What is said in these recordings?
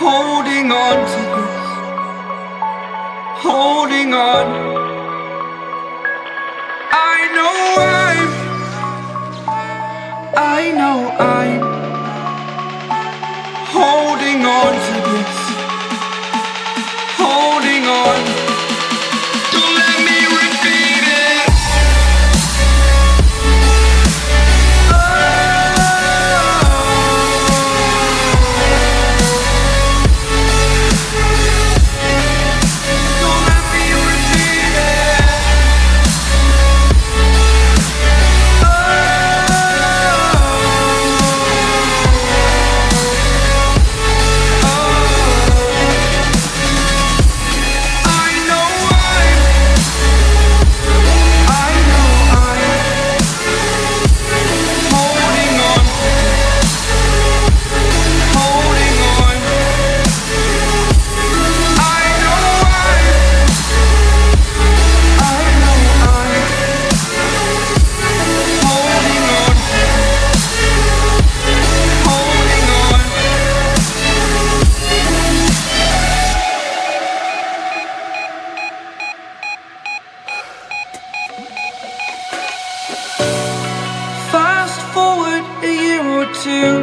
holding on to this, holding on. I know I'm holding on to this, holding on. Don't let me repeat it. Don't let me repeat it. Fast forward a year or two,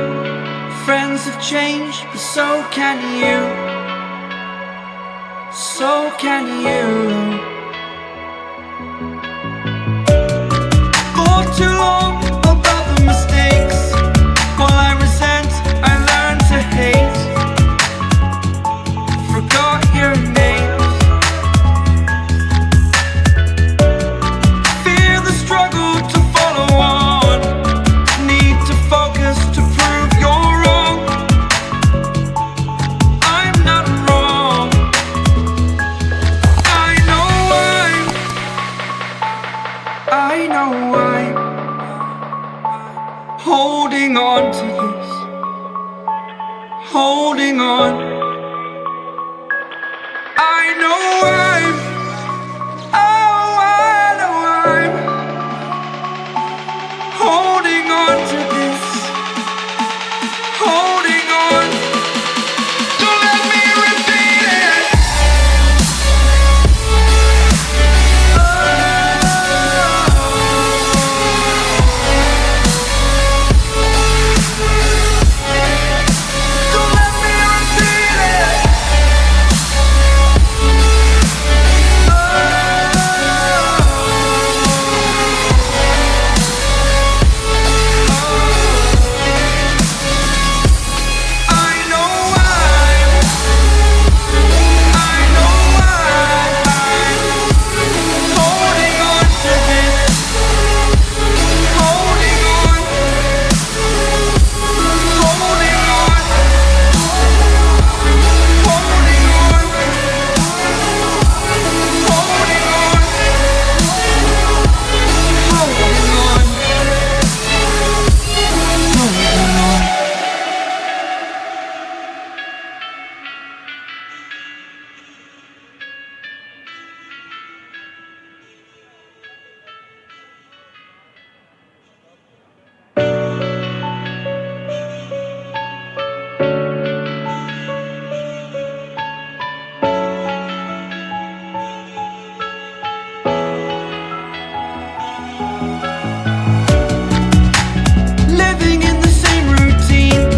friends have changed, but so can you, so can you. For too long about the mistakes, while I resent, I learned to hate. Forgot your names. Fear the struggle to follow on. Need to focus to prove you're wrong. I'm not wrong. I know I'm holding on to this, holding on. I know I'm holding on to this, holding on. Don't let me repeat it. Don't let me repeat it. Living in the same routine,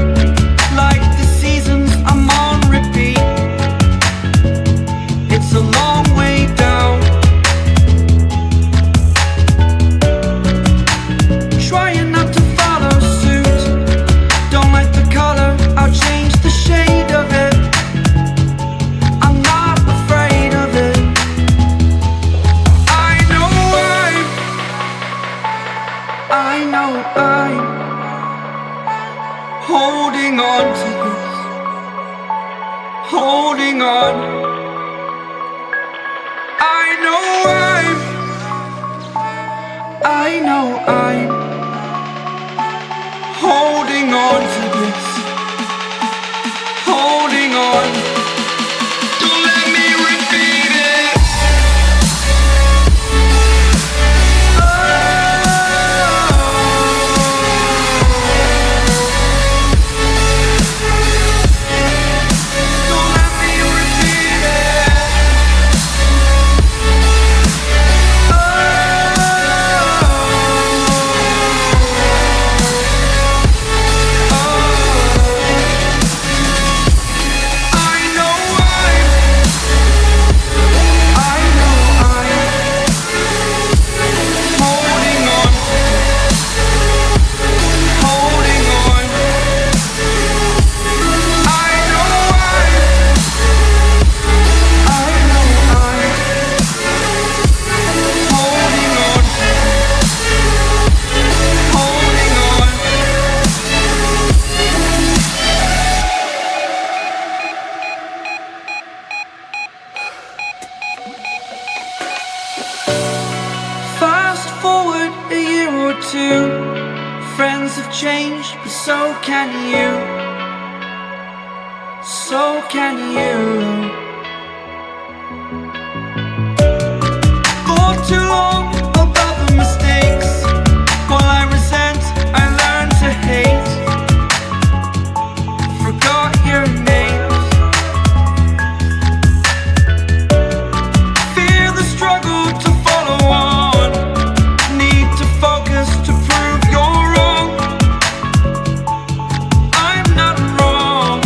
like the seasons I'm on repeat. It's a long way down. Trying not to follow suit. Don't like the color, I'll change the shade of it. I'm not afraid of it. I know I'm holding on to this, holding on. I know I'm holding on to this, holding on. Don't let me repeat it. can you? For too long about the mistakes, while I resent, I learned to hate. Forgot your names. Fear the struggle to follow on. Need to focus to prove you're wrong. I'm not wrong.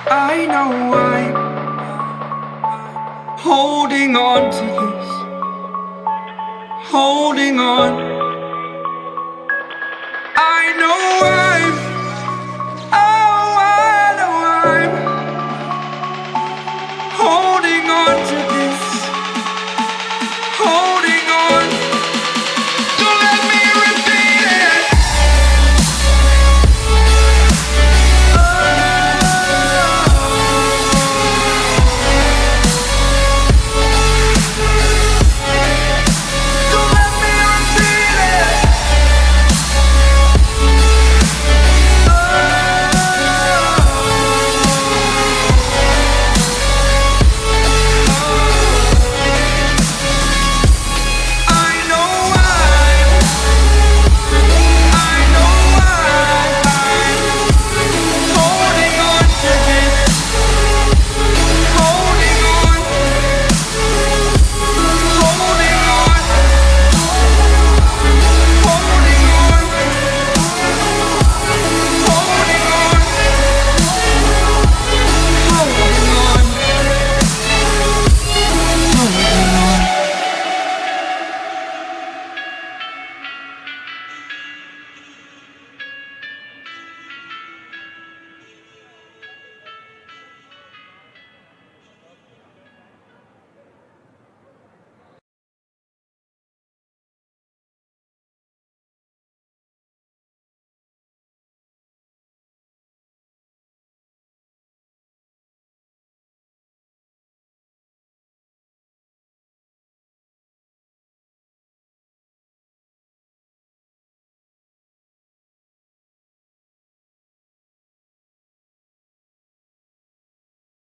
I know I'm holding on to this, holding on.